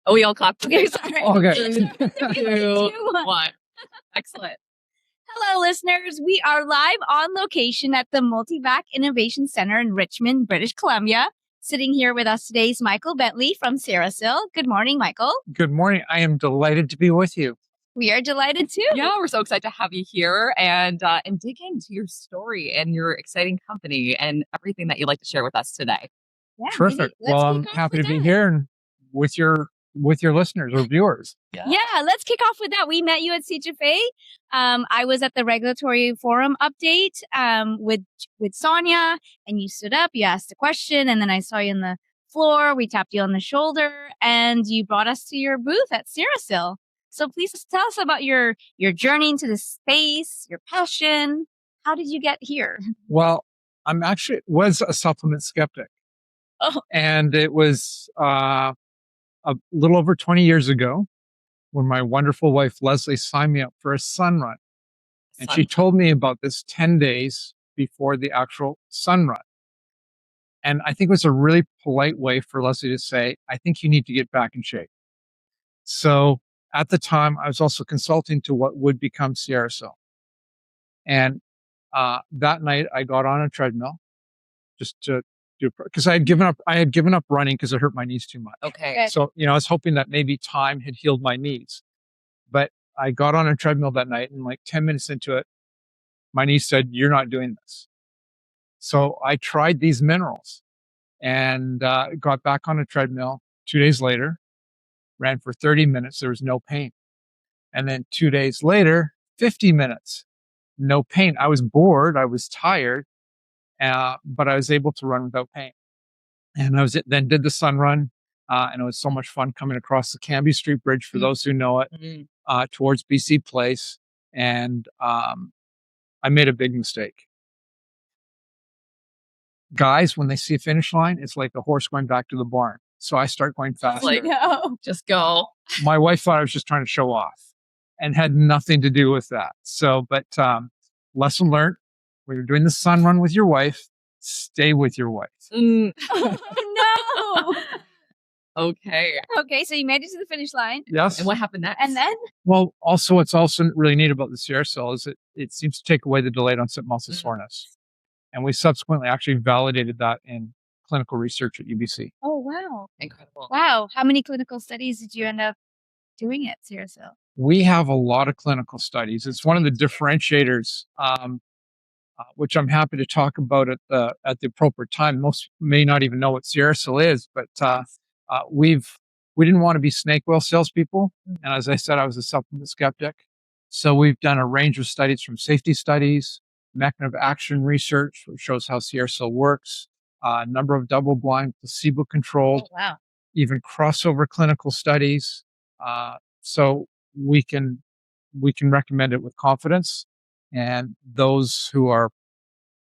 Oh, we all clapped. Okay, sorry. Okay. 3, 2, 1. Excellent. Hello, listeners. We are live on location at the Multivac Innovation Center in Richmond, British Columbia. Sitting here with us today is Michael Bentley from SierraSil. Good morning, Michael. Good morning. I am delighted to be with you. We are delighted too. Yeah, we're so excited to have you here and dig into your story and your exciting company and everything that you'd like to share with us today. Yeah, Terrific. maybe Well, let's I'm kick off happy with to be that. here and with your listeners or viewers. Yeah, let's kick off with that. We met you at CHFA. I was at the regulatory forum update with Sonia, and you stood up, you asked a question, and then I saw you on the floor. We tapped you on the shoulder, and you brought us to your booth at SierraSil. So please tell us about your journey into this space, your passion. How did you get here? Well, I'm actually was a supplement skeptic. Oh. And it was a little over 20 years ago when my wonderful wife, Leslie, signed me up for a sun run. And she told me about this 10 days before the actual sun run. And I think it was a really polite way for Leslie to say, I think you need to get back in shape. So at the time, I was also consulting to what would become SierraSil. And that night I got on a treadmill just to do, because I had given up running because it hurt my knees too much. Okay. So, I was hoping that maybe time had healed my knees. But I got on a treadmill that night and like 10 minutes into it, my knee said, you're not doing this. So I tried these minerals and got back on a treadmill 2 days later, ran for 30 minutes. There was no pain. And then 2 days later, 50 minutes, no pain. I was bored. I was tired, but I was able to run without pain. And then did the sun run. And it was so much fun coming across the Cambie Street Bridge, for those who know it, towards BC Place. And I made a big mistake. Guys, when they see a finish line, it's like a horse going back to the barn. So I start going faster. Like, just go. My wife thought I was just trying to show off and had nothing to do with that. So, but lesson learned, when you're doing the sun run with your wife, stay with your wife. Oh, no. Okay. Okay, so you made it to the finish line. Yes. And what happened next? And then? Well, also, what's also really neat about the SierraSil is it seems to take away the delayed onset muscle soreness. And we subsequently actually validated that in clinical research at UBC. Oh, wow. Incredible. Wow. How many clinical studies did you end up doing at SierraSil? We have a lot of clinical studies. It's one of the differentiators, which I'm happy to talk about at the appropriate time. Most may not even know what SierraSil is, but we didn't want to be snake oil salespeople. And as I said, I was a supplement skeptic. So we've done a range of studies, from safety studies, mechanism of action research, which shows how SierraSil works, a number of double-blind, placebo-controlled, even crossover clinical studies. So we can recommend it with confidence. And those who are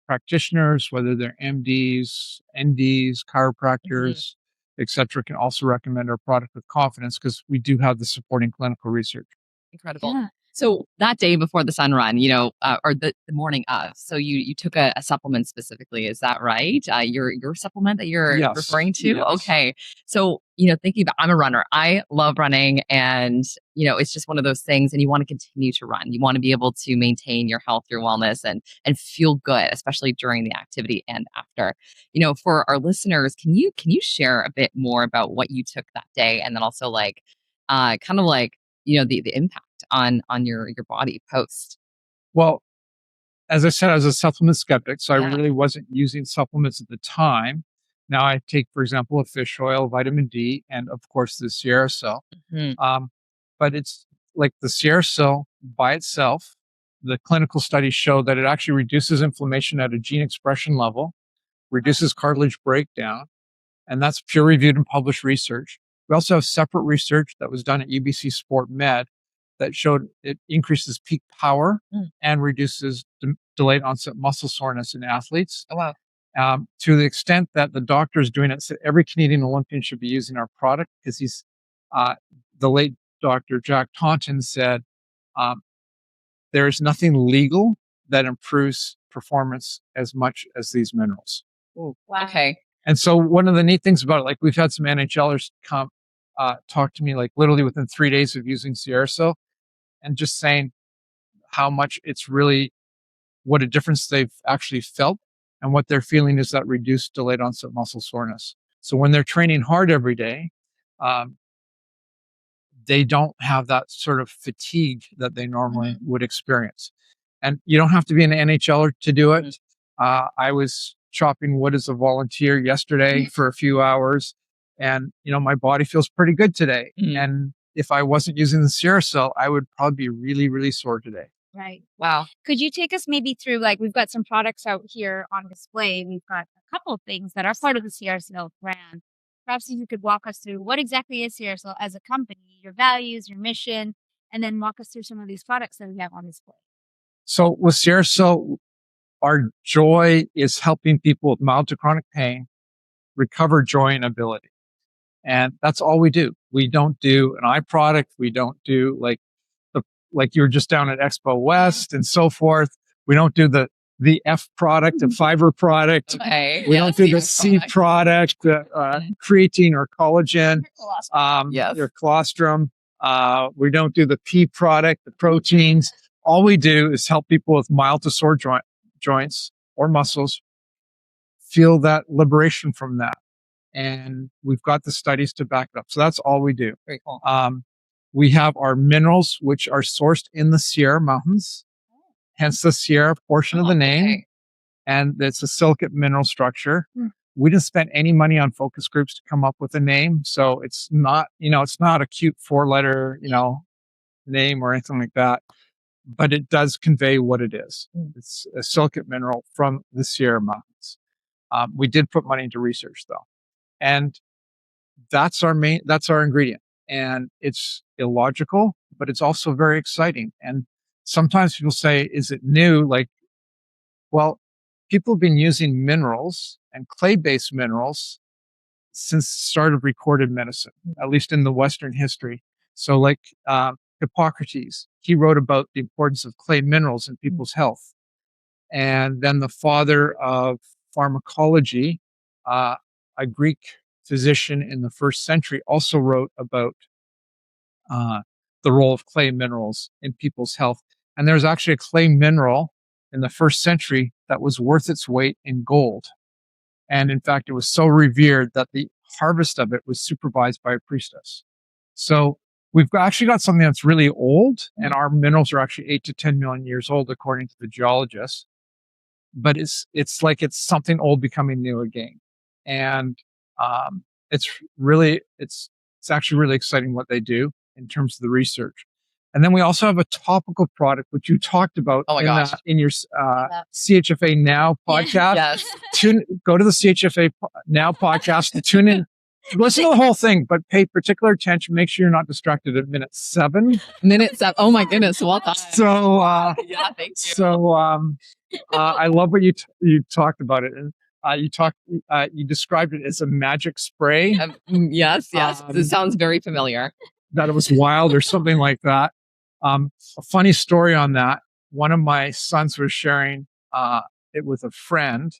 practitioners, whether they're MDs, NDs, chiropractors, etc., can also recommend our product with confidence because we do have the supporting clinical research. Incredible. Yeah. So that day before the sun run, or the morning of, so you took a supplement specifically, is that right? Your supplement that you're referring to? Yes. Okay. So, thinking about, I'm a runner. I love running, and, it's just one of those things, and you want to continue to run. You want to be able to maintain your health, your wellness, and feel good, especially during the activity and after. For our listeners, can you share a bit more about what you took that day, and then also the impact on your body post? Well, as I said, I was a supplement skeptic, so I really wasn't using supplements at the time. Now I take, for example, a fish oil, vitamin D, and of course the SierraSil. But it's like the SierraSil by itself. The clinical studies show that it actually reduces inflammation at a gene expression level, reduces cartilage breakdown, and that's peer-reviewed and published research. We also have separate research that was done at UBC Sport Med that showed it increases peak power and reduces delayed onset muscle soreness in athletes. Oh, wow. To the extent that the doctors doing it said every Canadian Olympian should be using our product, because the late Dr. Jack Taunton said, there is nothing legal that improves performance as much as these minerals. Ooh, wow. Okay. And so one of the neat things about it, like we've had some NHLers come talk to me like literally within 3 days of using SierraSil and just saying how much it's really what a difference they've actually felt, and what they're feeling is that reduced delayed onset muscle soreness. So when they're training hard every day, they don't have that sort of fatigue that they normally would experience. And you don't have to be an NHLer to do it. I was chopping wood as a volunteer yesterday for a few hours, and my body feels pretty good today. And if I wasn't using the SierraSil, I would probably be really, really sore today. Right. Wow. Could you take us maybe through, like, we've got some products out here on display. We've got a couple of things that are part of the SierraSil brand. Perhaps if you could walk us through what exactly is SierraSil as a company, your values, your mission, and then walk us through some of these products that we have on display. So with SierraSil, our joy is helping people with mild to chronic pain recover joy and ability. And that's all we do. We don't do an eye product. We don't do like you were just down at Expo West and so forth. We don't do the F product, the fiber product. Okay. We don't do the C product, creatine or collagen, or colostrum. We don't do the P product, the proteins. All we do is help people with mild to sore joints or muscles feel that liberation from that. And we've got the studies to back it up. So that's all we do. Very cool. We have our minerals, which are sourced in the Sierra Mountains, hence the Sierra portion of the name. And it's a silicate mineral structure. We didn't spend any money on focus groups to come up with a name. So it's not, it's not a cute 4-letter, name or anything like that. But it does convey what it is. It's a silicate mineral from the Sierra Mountains. We did put money into research though. And that's our ingredient. And it's illogical, but it's also very exciting. And sometimes people say, is it new? Like, well, people have been using minerals and clay-based minerals since the start of recorded medicine, at least in the Western history. So like Hippocrates, he wrote about the importance of clay minerals in people's health. And then the father of pharmacology, a Greek physician in the 1st century, also wrote about the role of clay minerals in people's health. And there's actually a clay mineral in the 1st century that was worth its weight in gold. And in fact, it was so revered that the harvest of it was supervised by a priestess. So we've actually got something that's really old, and our minerals are actually 8 to 10 million years old, according to the geologists. But it's like it's something old becoming new again. And it's actually really exciting what they do in terms of the research. And then we also have a topical product, which you talked about in your CHFA Now podcast. Yes. Go to the CHFA Now podcast and tune in. Listen to the whole thing, but pay particular attention. Make sure you're not distracted at minute 7. Oh my goodness. Well done. So, thank you. So, I love what you talked about it. And you described it as a magic spray. Yes. This sounds very familiar. That it was wild or something like that. A funny story on that. One of my sons was sharing it with a friend,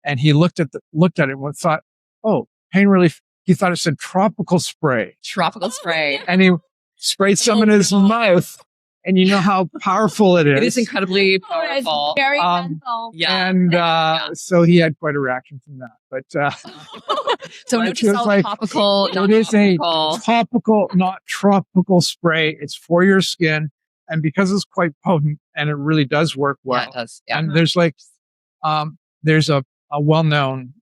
and he looked at it and thought, "Oh, pain relief." He thought it said tropical spray. Tropical spray. And he sprayed some in his mouth. And you know how powerful it is. It is incredibly powerful. It's very mental. Yeah. And so he had quite a reaction from that. But so it's like topical. It is a topical, not tropical spray. It's for your skin. And because it's quite potent and it really does work well. Yeah, it does. Yeah. And there's a well-known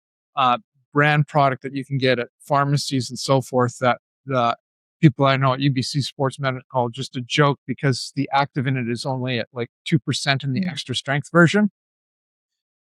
brand product that you can get at pharmacies and so forth that the people I know at UBC Sports Medicine call just a joke, because the active in it is only at like 2% in the extra strength version.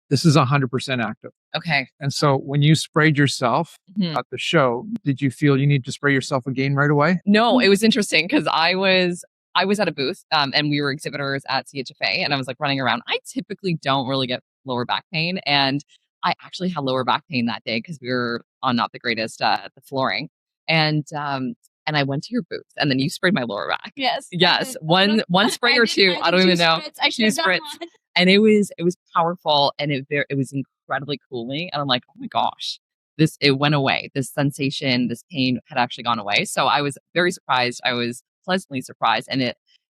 This is 100% active. Okay. And so when you sprayed yourself at the show, did you feel you need to spray yourself again right away? No, it was interesting because I was at a booth and we were exhibitors at CHFA, and I was like running around. I typically don't really get lower back pain, and I actually had lower back pain that day because we were on not the greatest the flooring. And I went to your booth, and then you sprayed my lower back. Yes. One spray or two. I don't even know. Two spritz. And it was powerful, and it was incredibly cooling. And I'm like, oh my gosh, it went away. This sensation, this pain had actually gone away. So I was very surprised. I was pleasantly surprised, and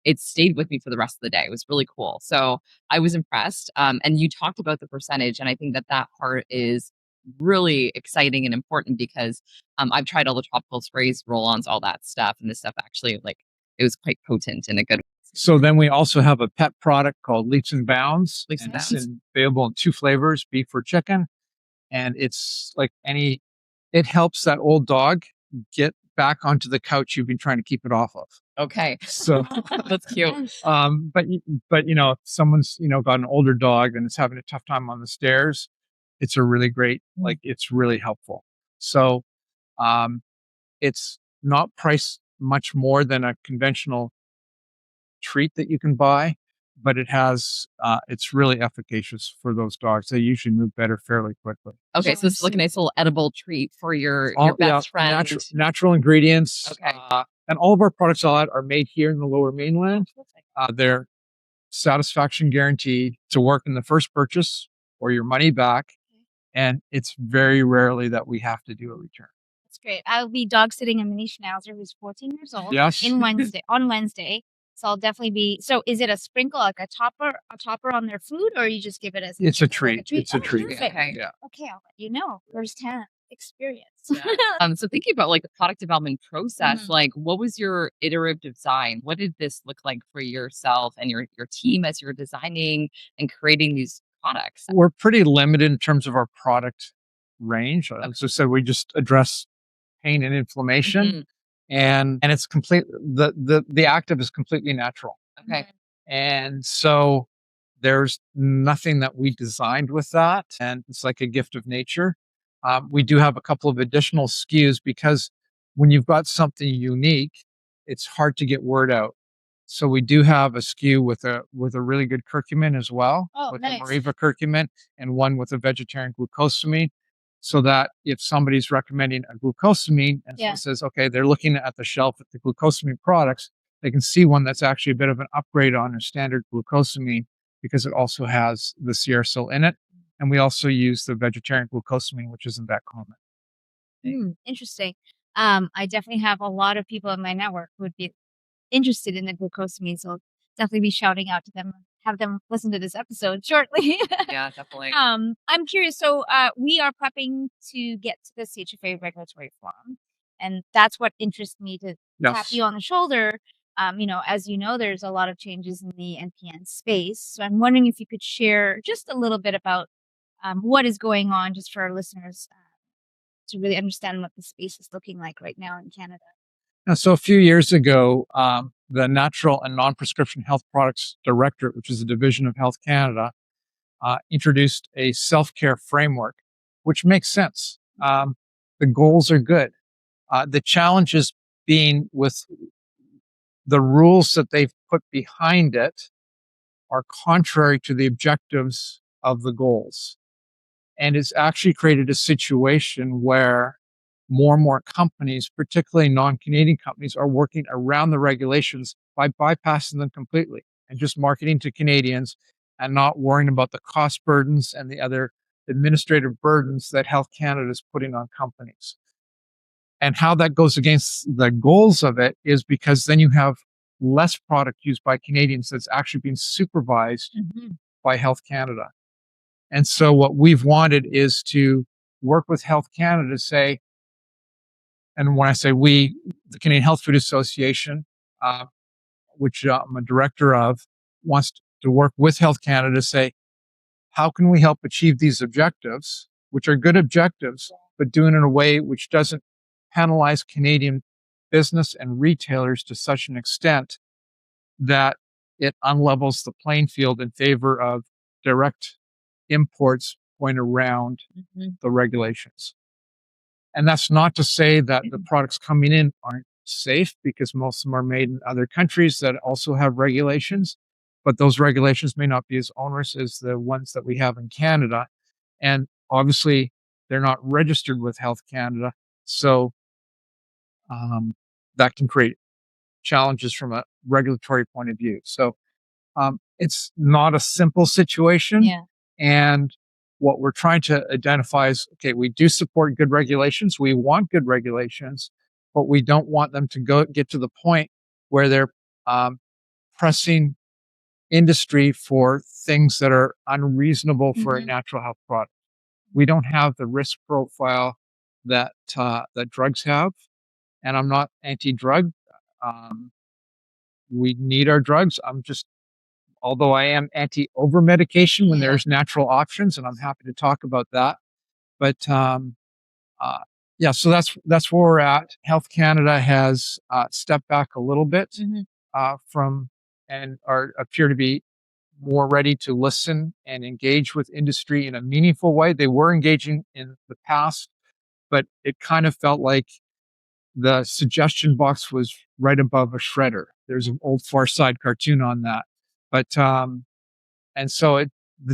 it stayed with me for the rest of the day. It was really cool. So I was impressed. And you talked about the percentage, and I think that part is really exciting and important because I've tried all the topical sprays, roll-ons, all that stuff, and this stuff actually it was quite potent in a good way. So then we also have a pet product called Leaps and Bounds. Leaps and It's Bounds. available in 2 flavors, beef or chicken. And it's like it helps that old dog get back onto the couch you've been trying to keep it off of. Okay. So, That's cute. but if someone's, got an older dog and is having a tough time on the stairs, it's a really great, it's really helpful. So, it's not priced much more than a conventional treat that you can buy, but it's really efficacious for those dogs. They usually move better fairly quickly. Okay, so it's like a nice little edible treat for your Yeah, best friend. natural ingredients. Okay. And all of our products are made here in the Lower Mainland. They're satisfaction guaranteed to work in the first purchase or your money back. And it's very rarely that we have to do a return. That's great. I'll be dog sitting a mini schnauzer who's 14 years old Yes. on Wednesday. So I'll definitely be. So is it a sprinkle, like a topper on their food, or you just give it as It's a treat. It's a treat. Perfect. Okay. Yeah. Okay, I'll let you know firsthand experience. So thinking about the product development process, Mm-hmm. what was your iterative design? What did this look like for yourself and your team as you're designing and creating these products? We're pretty limited in terms of our product range. As I said, we just address pain and inflammation. Mhm. And it's complete. The active is completely natural. Okay. And so there's nothing that we designed with that. And it's like a gift of nature. We do have a couple of additional SKUs because when you've got something unique, it's hard to get word out. So we do have a SKU with a really good curcumin as well, with nice. a Mariva curcumin, and one with a vegetarian glucosamine. So that if somebody's recommending a glucosamine and someone says, okay, they're looking at the shelf at the glucosamine products, they can see one that's actually a bit of an upgrade on a standard glucosamine because it also has the SierraSil in it. And we also use the vegetarian glucosamine, which isn't that common. Interesting. I definitely have a lot of people in my network who would be interested in the glucosamine, so I'll definitely be shouting out to them, have them listen to this episode shortly. Yeah, definitely. I'm curious. So we are prepping to get to the CHFA regulatory forum, and that's what interests me to tap you on the shoulder. As you know, there's a lot of changes in the NPN space. So I'm wondering if you could share just a little bit about what is going on, just for our listeners to really understand what the space is looking like right now in Canada. So a few years ago, the Natural and Non-Prescription Health Products Directorate, which is a division of Health Canada, introduced a self-care framework, which makes sense. The goals are good. The challenge is being with the rules that they've put behind it are contrary to the objectives of the goals. And it's actually created a situation where more and more companies, particularly non-Canadian companies, are working around the regulations by bypassing them completely and just marketing to Canadians and not worrying about the cost burdens and the other administrative burdens that Health Canada is putting on companies. And how that goes against the goals of it is because then you have less product used by Canadians that's actually being supervised by Health Canada. And so what we've wanted is to work with Health Canada to say, and when I say we, the Canadian Health Food Association, which I'm a director of, wants to work with Health Canada to say, how can we help achieve these objectives, which are good objectives, but do it in a way which doesn't penalize Canadian business and retailers to such an extent that it unlevels the playing field in favor of direct imports going around the regulations. And that's not to say that the products coming in aren't safe, because most of them are made in other countries that also have regulations, but those regulations may not be as onerous as the ones that we have in Canada. And obviously, they're not registered with Health Canada. So that can create challenges from a regulatory point of view. So it's not a simple situation. Yeah. And what we're trying to identify is, okay, we do support good regulations. We want good regulations, but we don't want them to get to the point where they're pressing industry for things that are unreasonable for a natural health product. We don't have the risk profile that drugs have, and I'm not anti-drug. We need our drugs. Although I am anti-over medication when there's natural options, and I'm happy to talk about that. But so that's where we're at. Health Canada has stepped back a little bit from and appear to be more ready to listen and engage with industry in a meaningful way. They were engaging in the past, but it kind of felt like the suggestion box was right above a shredder. There's an old Far Side cartoon on that. But the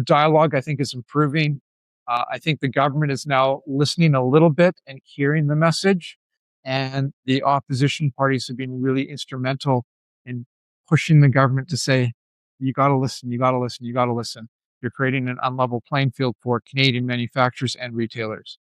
dialogue, I think, is improving. I think the government is now listening a little bit and hearing the message, and the opposition parties have been really instrumental in pushing the government to say, you got to listen, you got to listen, you got to listen. You're creating an unlevel playing field for Canadian manufacturers and retailers.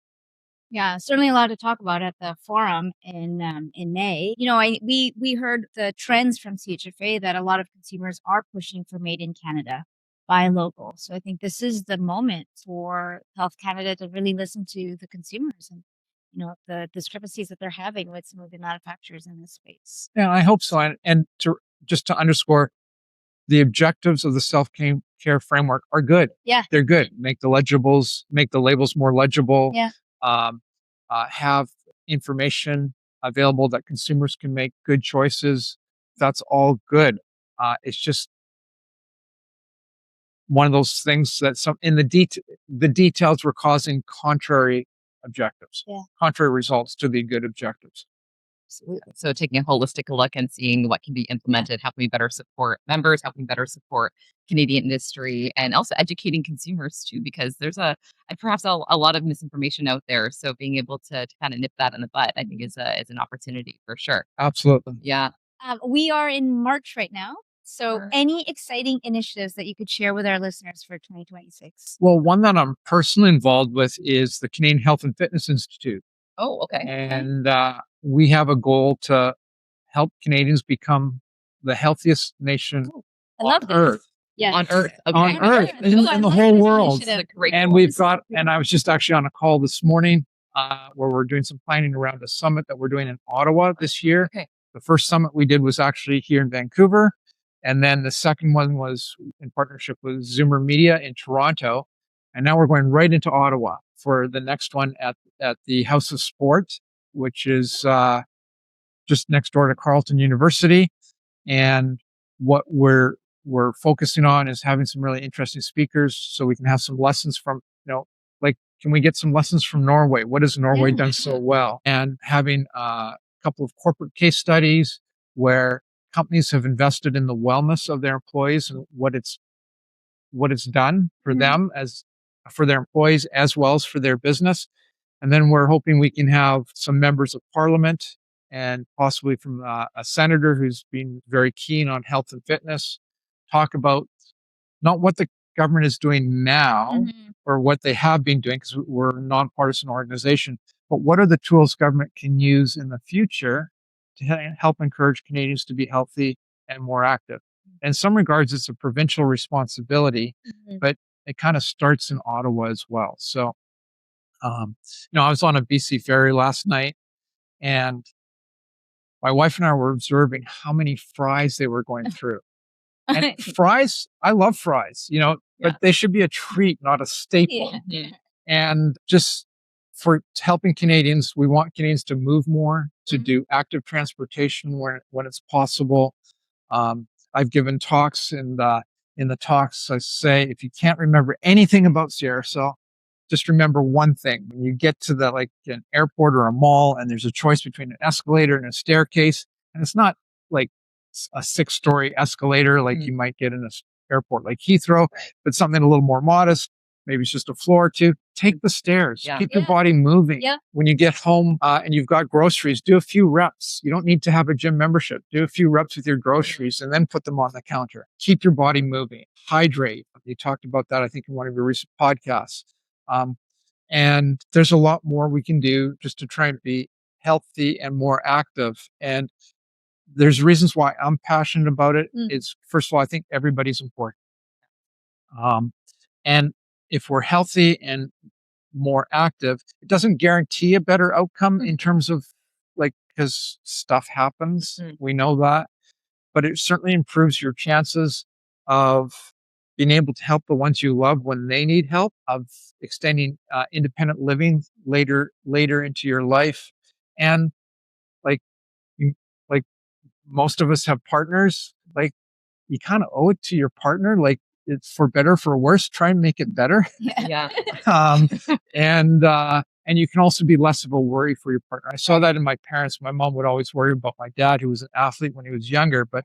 Yeah, certainly a lot to talk about at the forum in May. We heard the trends from CHFA that a lot of consumers are pushing for made in Canada, buy local. So I think this is the moment for Health Canada to really listen to the consumers and the discrepancies that they're having with some of the manufacturers in this space. Yeah, I hope so. And to underscore, the objectives of the self-care framework are good. Yeah, they're good. Make the labels more legible. Yeah. Have information available that consumers can make good choices. That's all good. It's just one of those things that the details were causing contrary results to the good objectives. Absolutely. So taking a holistic look and seeing what can be implemented, how can we better support members, how can we better support Canadian industry, and also educating consumers too, because there's perhaps a lot of misinformation out there. So being able to kind of nip that in the bud, I think is an opportunity for sure. Absolutely. Yeah. We are in March right now. So any exciting initiatives that you could share with our listeners for 2026? Well, one that I'm personally involved with is the Canadian Health and Fitness Institute. Oh, okay. And we have a goal to help Canadians become the healthiest nation on Earth. Yes. On Earth. Okay. On Earth, in the whole world. And I was just actually on a call this morning where we're doing some planning around a summit that we're doing in Ottawa this year. Okay. The first summit we did was actually here in Vancouver. And then the second one was in partnership with Zoomer Media in Toronto. And now we're going right into Ottawa for the next one at the House of Sport, which is just next door to Carleton University. And what we're focusing on is having some really interesting speakers so we can have some lessons from, can we get some lessons from Norway? What has Norway done so well? And having a couple of corporate case studies where companies have invested in the wellness of their employees and what it's done for them for their employees as well as for their business. And then we're hoping we can have some members of parliament and possibly from a senator who's been very keen on health and fitness, talk about not what the government is doing now or what they have been doing, because we're a nonpartisan organization, but what are the tools government can use in the future to help encourage Canadians to be healthy and more active. In some regards, it's a provincial responsibility, but it kind of starts in Ottawa as well. So, I was on a BC ferry last night, and my wife and I were observing how many fries they were going through. And fries, I love fries, but they should be a treat, not a staple. Yeah. And just for helping Canadians, we want Canadians to move more, to do active transportation when it's possible. I've given talks, and in the talks, I say, if you can't remember anything about SierraSil, just remember one thing. When you get to an airport or a mall, and there's a choice between an escalator and a staircase, and it's not like a 6-story escalator like you might get in an airport like Heathrow, but something a little more modest. Maybe it's just a floor or two. Take the stairs. Yeah. Keep your body moving. Yeah. When you get home and you've got groceries, do a few reps. You don't need to have a gym membership. Do a few reps with your groceries and then put them on the counter. Keep your body moving. Hydrate. You talked about that, I think, in one of your recent podcasts. And there's a lot more we can do just to try and be healthy and more active. And there's reasons why I'm passionate about it. It's first of all, I think everybody's important. And if we're healthy and more active, it doesn't guarantee a better outcome in terms of like, because stuff happens. We know that, but it certainly improves your chances of being able to help the ones you love when they need help, of extending independent living later into your life. And like, like most of us have partners, like you kind of owe it to your partner, like it's for better, for worse, try and make it better. Yeah. And you can also be less of a worry for your partner. I saw that in my parents. My mom would always worry about my dad, who was an athlete when he was younger, but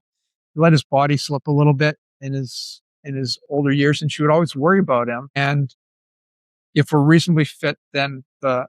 he let his body slip a little bit in his older years, and she would always worry about him. And if we're reasonably fit, then the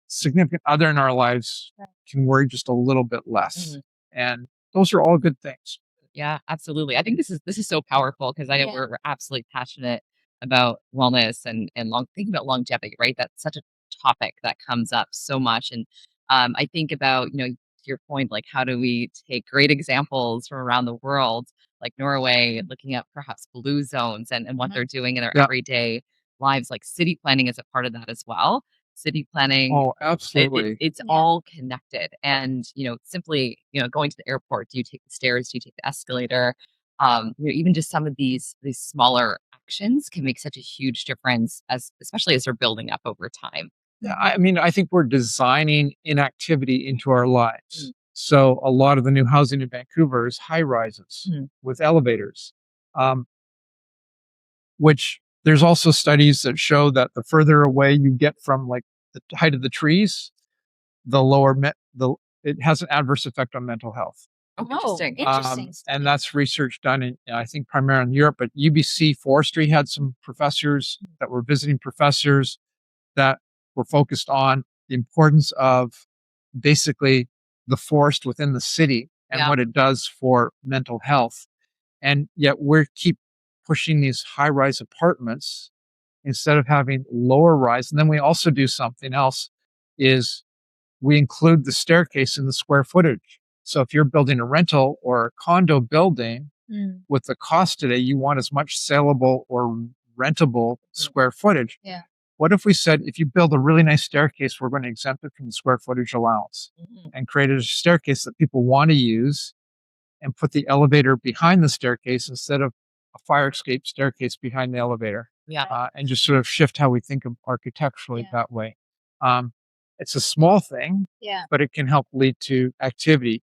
significant other in our lives can worry just a little bit less. And those are all good things. Yeah, absolutely. I think this is so powerful because I know we're absolutely passionate about wellness and thinking about longevity, right? That's such a topic that comes up so much. And I think about, to your point, like how do we take great examples from around the world, like Norway, looking at perhaps blue zones and what they're doing in their everyday lives, like city planning is a part of that as well. City planning. Oh, absolutely. It's all connected. And, simply, going to the airport, do you take the stairs? Do you take the escalator? Even just some of these smaller actions can make such a huge difference, especially as they're building up over time. Yeah, I mean, I think we're designing inactivity into our lives. So a lot of the new housing in Vancouver is high rises with elevators, which there's also studies that show that the further away you get from like the height of the trees, the lower it has an adverse effect on mental health. Oh, interesting. Interesting. And that's research done in, I think, primarily in Europe, but UBC Forestry had some professors that were visiting professors that were focused on the importance of basically the forest within the city and what it does for mental health. And yet we keep pushing these high-rise apartments instead of having lower rise. And then we also do something else, is we include the staircase in the square footage. So if you're building a rental or a condo building, with the cost today, you want as much saleable or rentable square footage. Yeah. What if we said, if you build a really nice staircase, we're going to exempt it from the square footage allowance and create a staircase that people want to use, and put the elevator behind the staircase instead of a fire escape staircase behind the elevator. And just sort of shift how we think of architecturally that way. It's a small thing, but it can help lead to activity.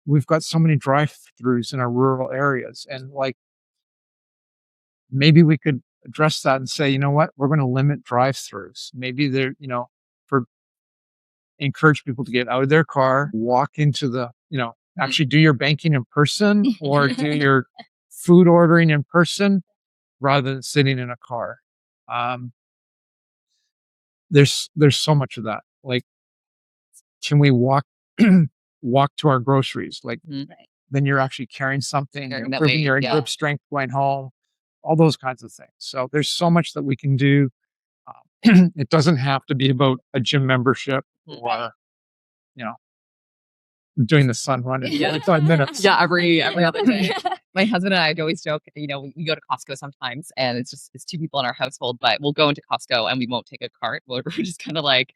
We've got so many drive-throughs in our rural areas, and like maybe we could address that and say, you know what, we're going to limit drive-throughs. Maybe they're, for encourage people to get out of their car, walk into the, actually do your banking in person or do your food ordering in person rather than sitting in a car. There's so much of that. Like, can we walk to our groceries? Like, then you're actually carrying something, you're improving your grip strength going home, all those kinds of things. So there's so much that we can do. It doesn't have to be about a gym membership or, doing the sun run in 45 minutes. Yeah, every other day. My husband and I always joke, we go to Costco sometimes, and it's two people in our household, but we'll go into Costco and we won't take a cart. We're just kind of like,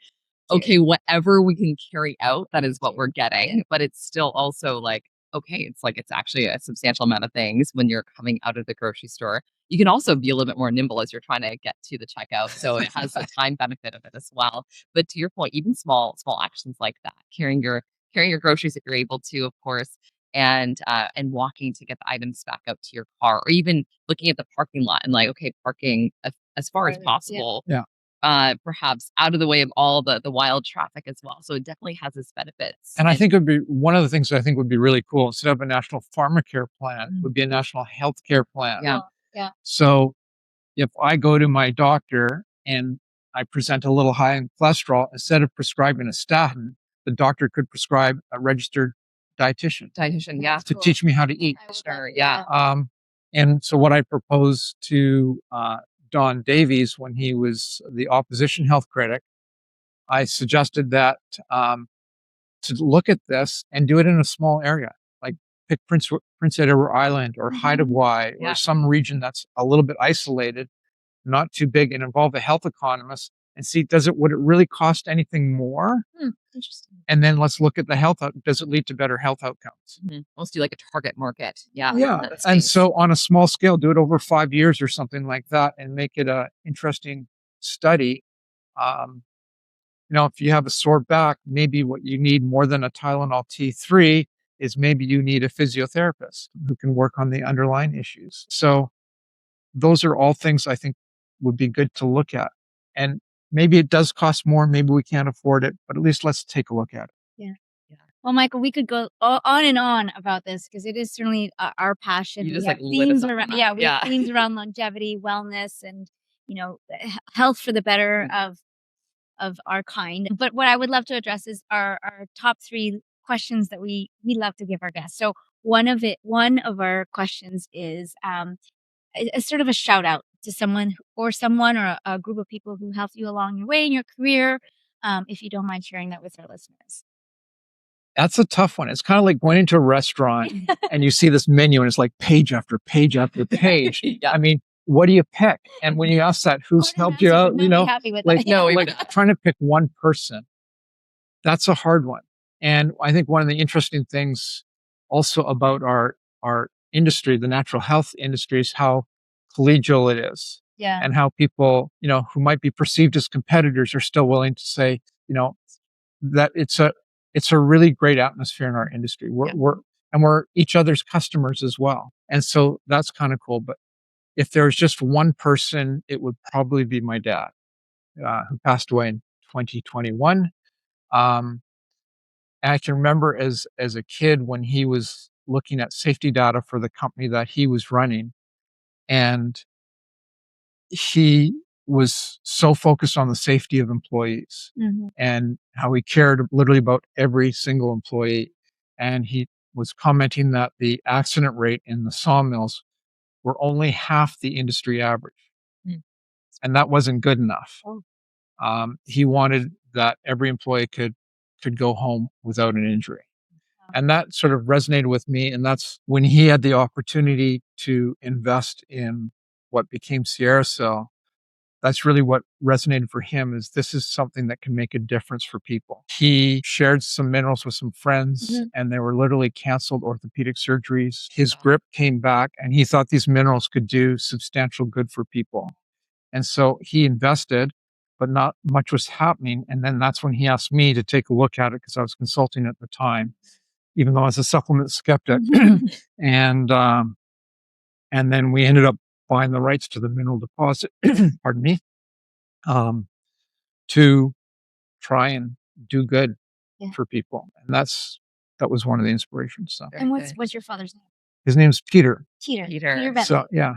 okay, whatever we can carry out, that is what we're getting. But it's still also like, okay, it's actually a substantial amount of things when you're coming out of the grocery store. You can also be a little bit more nimble as you're trying to get to the checkout. So it has the time benefit of it as well. But to your point, even small actions like that, carrying your groceries if you're able to, of course, and walking to get the items back out to your car, or even looking at the parking lot and like, okay, parking as far as possible. Perhaps out of the way of all the wild traffic as well. So it definitely has its benefits. And I think it would be one of the things that I think would be really cool, instead of a national pharmacare plan, would be a national healthcare plan. Yeah. So if I go to my doctor and I present a little high in cholesterol, instead of prescribing a statin, the doctor could prescribe a registered dietitian. To teach me how to eat. Sure. And so what I propose to Don Davies when he was the opposition health critic. I suggested that to look at this and do it in a small area, like pick Prince Edward Island or Haida Gwaii or some region that's a little bit isolated, not too big, and involve a health economist and see, would it really cost anything more? Interesting. And then let's look at the health. Does it lead to better health outcomes? Let's do like a target market. Yeah. Yeah. And so on a small scale, do it over 5 years or something like that and make it a interesting study. If you have a sore back, maybe what you need more than a Tylenol T3 is maybe you need a physiotherapist who can work on the underlying issues. So those are all things I think would be good to look at. And maybe it does cost more. Maybe we can't afford it, but at least let's take a look at it. Yeah. Well, Michael, we could go on and on about this because it is certainly our passion. You just we have themes around, we have themes around longevity, wellness, and health for the better of our kind. But what I would love to address is our top 3 questions that we love to give our guests. So one of our questions is a sort of a shout out to someone or a group of people who helped you along your way in your career. If you don't mind sharing that with our listeners. That's a tough one. It's kind of like going into a restaurant and you see this menu and it's like page after page after page. I mean, what do you pick? And when you ask that, who's helped you out, trying to pick one person, that's a hard one. And I think one of the interesting things also about our industry, the natural health industry, is how collegial it is. Yeah. And how people, who might be perceived as competitors are still willing to say, that it's a really great atmosphere in our industry. We're each other's customers as well. And so that's kind of cool. But if there was just one person, it would probably be my dad, who passed away in 2021. And I can remember as a kid when he was looking at safety data for the company that he was running, and he was so focused on the safety of employees and how he cared literally about every single employee. And he was commenting that the accident rate in the sawmills were only half the industry average. And that wasn't good enough. He wanted that every employee could go home without an injury. And that sort of resonated with me. And that's when he had the opportunity to invest in what became SierraSil. That's really what resonated for him, is this is something that can make a difference for people. He shared some minerals with some friends and they were literally canceled orthopedic surgeries. His grip came back and he thought these minerals could do substantial good for people. And so he invested, but not much was happening. And then that's when he asked me to take a look at it because I was consulting at the time, even though I was a supplement skeptic. And then we ended up buying the rights to the mineral deposit, pardon me, to try and do good for people. And that was one of the inspirations. So. And what's your father's name? His name's Peter. Peter Bentley. So, yeah.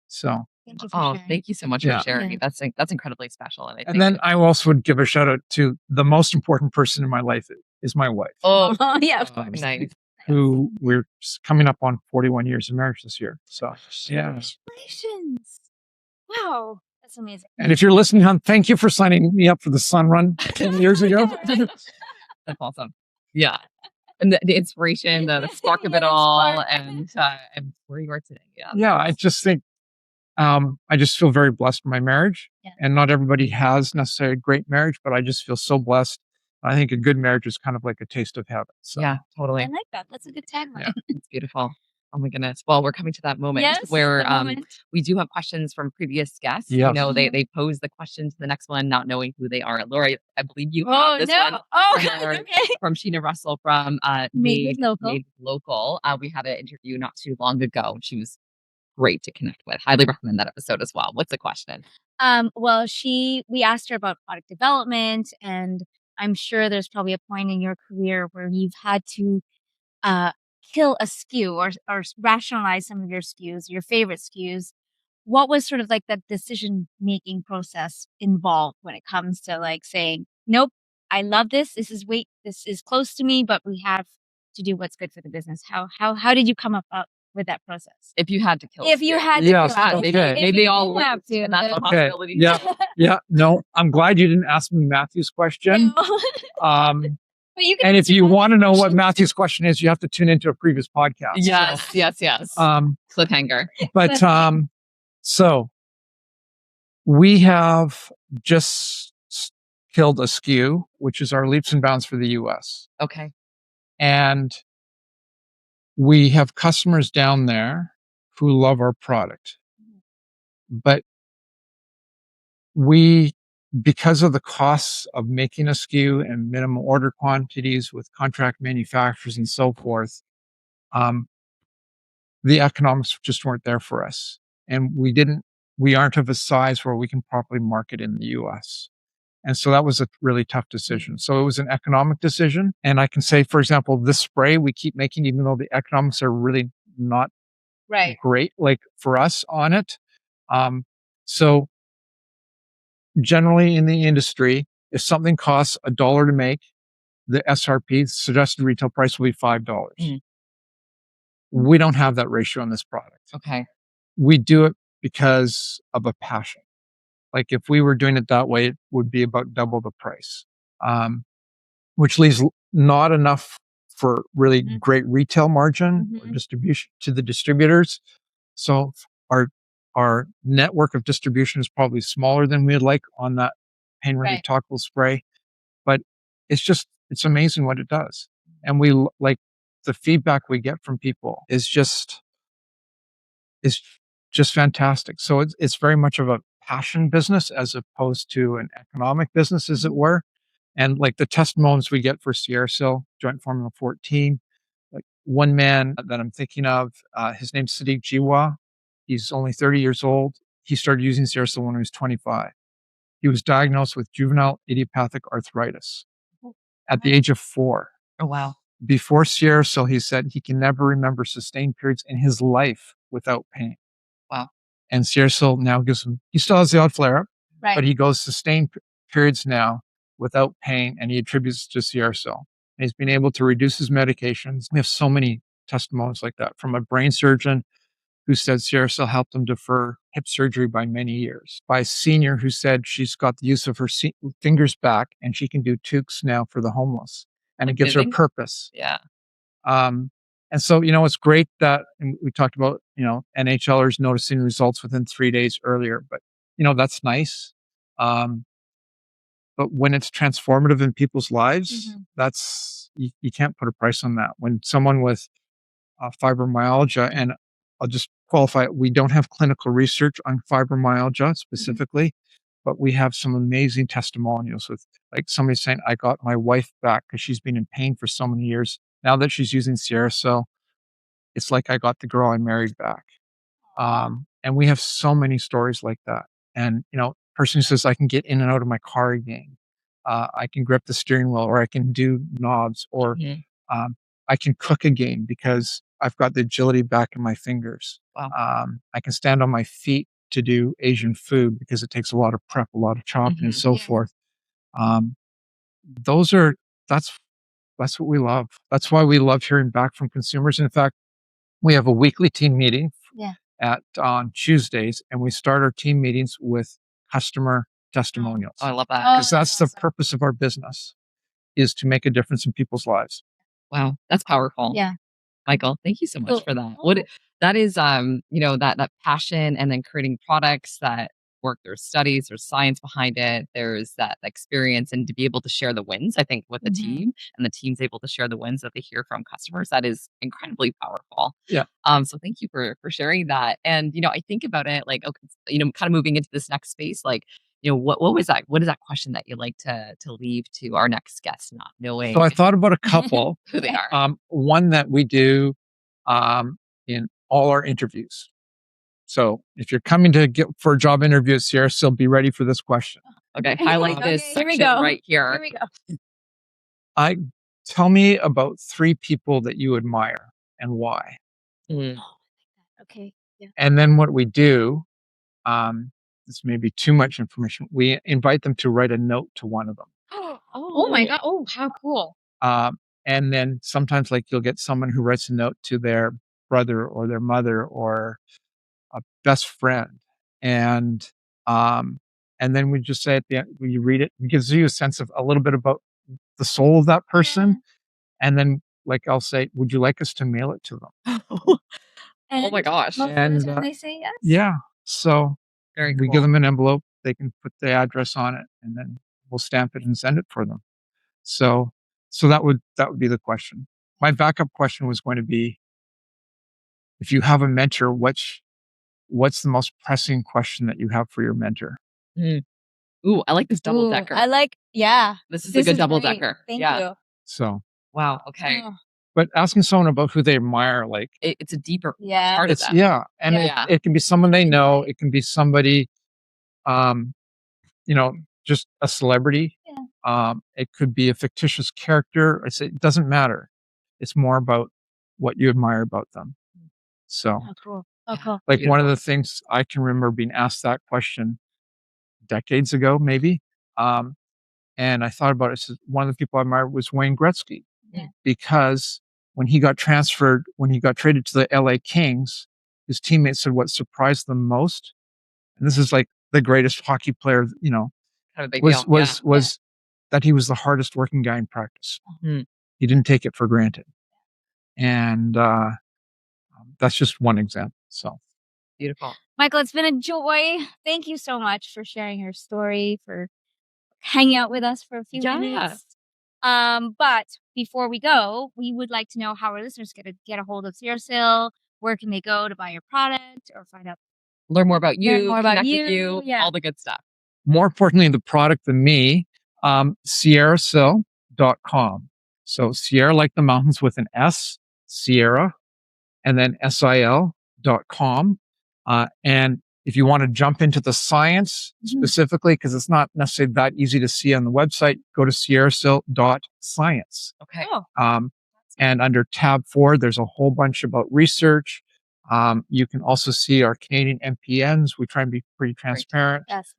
So. Thank you so much for sharing. That's incredibly special. And then I also would give a shout out to the most important person in my life is my wife. Oh, yeah. Nice. Who we're coming up on 41 years of marriage this year. So, yeah. Congratulations. Wow. That's amazing. And if you're listening, hon, thank you for signing me up for the Sun Run 10 years ago. That's awesome. Yeah. And the inspiration, the spark of it all, and where you are today. Yeah. Yeah. I just think, I just feel very blessed in my marriage. Yeah. And not everybody has necessarily a great marriage, but I just feel so blessed. I think a good marriage is kind of like a taste of heaven. So. Yeah, totally. I like that. That's a good tagline. Yeah. It's beautiful. Oh my goodness. Well, we're coming to that moment where we do have questions from previous guests. Yes. They pose the question to the next one, not knowing who they are. Laura, I believe you have this one. Okay. From Sheena Russell from Made Local. We had an interview not too long ago. She was great to connect with. Highly recommend that episode as well. What's the question? Well, we asked her about product development, and I'm sure there's probably a point in your career where you've had to kill a SKU or rationalize some of your SKUs, your favorite SKUs. What was sort of like that decision making process involved when it comes to like saying, nope, I love this. This is close to me, but we have to do what's good for the business. How did you come with that process. If you had to kill, If you skew. had to Yes, kill it. okay. If Maybe you all didn't have to. and that's a Okay. possibility. Yeah. No, I'm glad you didn't ask me Matthew's question. No. Um, But you can and if answer you that want to know what question. Matthew's question is, you have to tune into a previous podcast. Yes, So, yes. Cliffhanger. but so we have just killed a skew, which is our leaps and bounds for the US. Okay. And we have customers down there who love our product. But because of the costs of making a skew and minimum order quantities with contract manufacturers and so forth, the economics just weren't there for us. And we aren't of a size where we can properly market in the US. And so that was a really tough decision. So it was an economic decision. And I can say, for example, this spray we keep making, even though the economics are really not great, like for us on it. So generally in the industry, if something costs $1 to make, the SRP, suggested retail price, will be $5. Mhm. We don't have that ratio on this product. Okay. We do it because of a passion. Like if we were doing it that way, it would be about double the price, which leaves not enough for really great retail margin or distribution to the distributors. So our network of distribution is probably smaller than we'd like on that pain relief topical spray, but it's amazing what it does. And we like the feedback we get from people is just fantastic. So it's very much of a passion business as opposed to an economic business, as it were. And like the testimonials we get for SierraSil Joint Formula 14, like one man that I'm thinking of, his name's Sadiq Jiwa. He's only 30 years old. He started using SierraSil when he was 25. He was diagnosed with juvenile idiopathic arthritis at the age of 4. Oh, wow. Before SierraSil, he said he can never remember sustained periods in his life without pain. Wow. And SierraSil now gives him, he still has the odd flare up, but he goes sustained periods now without pain, and he attributes it to SierraSil. And he's been able to reduce his medications. We have so many testimonies like that from a brain surgeon who said SierraSil helped him defer hip surgery by many years, by a senior who said she's got the use of her fingers back and she can do toques now for the homeless, and it gives her purpose. Yeah. And so, it's great that, and we talked about, NHLers noticing results within 3 days earlier, but, that's nice. But when it's transformative in people's lives, you can't put a price on that. When someone with fibromyalgia, and I'll just qualify it, we don't have clinical research on fibromyalgia specifically, but we have some amazing testimonials with like somebody saying, I got my wife back because she's been in pain for so many years. Now that she's using SierraSil, it's like I got the girl I married back. And we have so many stories like that. And, person who says, I can get in and out of my car again. I can grip the steering wheel, or I can do knobs, or I can cook again because I've got the agility back in my fingers. Wow. I can stand on my feet to do Asian food because it takes a lot of prep, a lot of chopping and so forth. That's what we love. That's why we love hearing back from consumers. In fact, we have a weekly team meeting on Tuesdays, and we start our team meetings with customer testimonials. Oh, I love that. Because that's the purpose of our business, is to make a difference in people's lives. Wow. That's powerful. Yeah. Michael, thank you so much for that. That is, that passion, and then creating products that work. There's studies, there's science behind it. There's that experience, and to be able to share the wins, I think, with the team, and the team's able to share the wins that they hear from customers. That is incredibly powerful. Yeah. So thank you for sharing that. And, I think about it like, okay, kind of moving into this next space, like, what was that? What is that question that you'd like to leave to our next guest, not knowing? So I thought about a couple. Who they are. One that we do in all our interviews. So if you're coming to get for a job interview at SierraSil, be ready for this question. Okay, highlight this section right here. Here we go. Tell me about 3 people that you admire and why. Okay. Yeah. And then what we do, this may be too much information. We invite them to write a note to one of them. Oh my God. Oh, how cool. And then sometimes, like, you'll get someone who writes a note to their brother or their mother or a best friend. And then we just say at the end, when you read it, it gives you a sense of a little bit about the soul of that person. And then, like, I'll say, would you like us to mail it to them? Oh my gosh. Most of And, the time they say yes. Yeah. So Very we cool. give them an envelope. They can put the address on it, and then we'll stamp it and send it for them. So that would be the question. My backup question was going to be, if you have a mentor, what's the most pressing question that you have for your mentor? Mm. Ooh, I like this double Ooh, decker. This is a good double great. decker. Thank Yeah. you. So, Wow. Okay. Oh, but asking someone about who they admire, like, It's a deeper yeah. part of it's, that. yeah. And Yeah. it can be someone they know. It can be somebody, just a celebrity. Yeah. It could be a fictitious character. It doesn't matter. It's more about what you admire about them. So, Oh, cool. Oh, Yeah. cool. like, one of Beautiful. the things I can remember being asked that question decades ago, maybe. And I thought about it. So one of the people I admired was Wayne Gretzky, Yeah. because when he got traded to the LA Kings, his teammates said what surprised them most, and this is like the greatest hockey player, Kind of a big was deal. was that he was the hardest working guy in practice. Mhm. He didn't take it for granted, and that's just one example. So Beautiful. Michael, it's been a joy. Thank you so much for sharing your story, for hanging out with us for a few Yeah. minutes. But before we go, we would like to know how our listeners get a hold of SierraSil. Where can they go to buy your product or find out Learn more about you, more about connect you. with you, Yeah. all the good stuff. more importantly, the product than me, SierraSil.com. So Sierra, like the mountains, with an S, Sierra, and then SIL.com. And if you want to jump into the science specifically, because it's not necessarily that easy to see on the website, go to SierraSil.science. Okay. Oh, And under tab 4, there's a whole bunch about research. You can also see our Canadian MPNs. We try and be pretty transparent. that's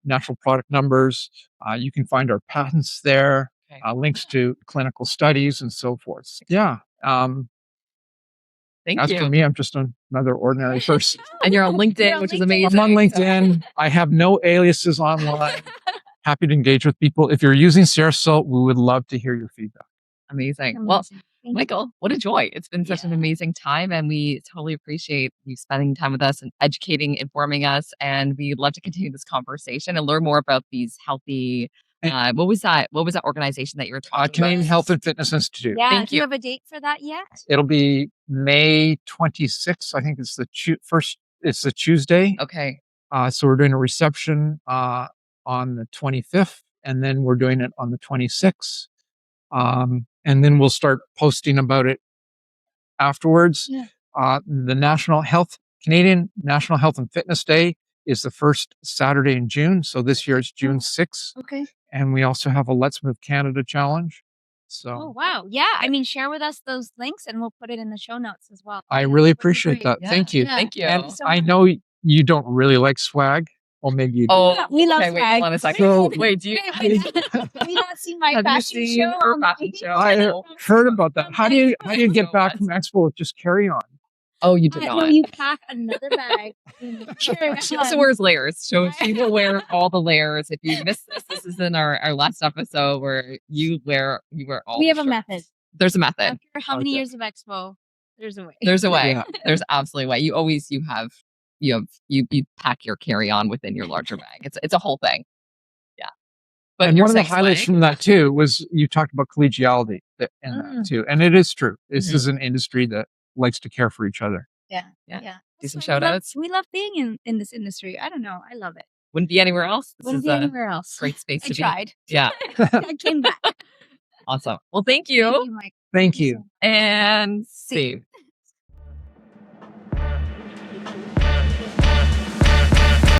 Natural product numbers. You can find our patents there, Okay. links to clinical studies and so forth. Yeah. Thank As you. for me, I'm just another ordinary person. And you're on LinkedIn, You're on which is LinkedIn. amazing. I'm on LinkedIn. I have no aliases online. Happy to engage with people. If you're using SierraSil, we would love to hear your feedback. Amazing. Well, amazing. Thank you. Michael, what a joy. It's been such an amazing time, and we totally appreciate you spending time with us and educating, informing us. And we'd love to continue this conversation and learn more about these healthy. What was that organization that you were talking Canadian about? Health and Fitness Institute. Yeah. Thank Do you you. have a date for that yet? It'll be May 26th. I think it's the It's the Tuesday. Okay. So we're doing a reception on the 25th, and then we're doing it on the 26th. And then we'll start posting about it afterwards. Yeah. The Canadian National Health and Fitness Day is the first Saturday in June. So this year it's June 6th. Okay. And we also have a Let's Move Canada challenge. So Oh, wow. Yeah. I mean, share with us those links and we'll put it in the show notes as well. I really appreciate great. that. Yeah. Thank you. Yeah. Thank you. And so I much. know you don't really like swag. Or maybe you do. Oh, We love okay, wait, swag. hold on a second. So- Wait, do you Have you not seen my have you fashion seen show? her on fashion my- show? I No. heard about that. How do you get So back much. from Expo with just carry on? Oh, you did No, not. you pack another bag. She also wears layers. So she will wear all the layers. If you missed this is in our last episode where you wear all We the have a shirts. method. There's a method. After how many Okay. years of Expo, there's a way. There's a way. Yeah. There's absolutely a way. You pack your carry-on within your larger bag. It's a whole thing. Yeah. But And you're one of the saying highlights swag? from that too was you talked about collegiality in that too, and it is true. This Mhm. is an industry that likes to care for each other. Yeah. Yeah. Yeah. Do some That's why shout-outs? We love being in this industry. I don't know. I love it. Wouldn't be anywhere else. This Wouldn't is be a anywhere else. great space I to be. tried. Yeah. I came back. Awesome. Well, thank you. Thank you, Mike. Thank you. And See. save.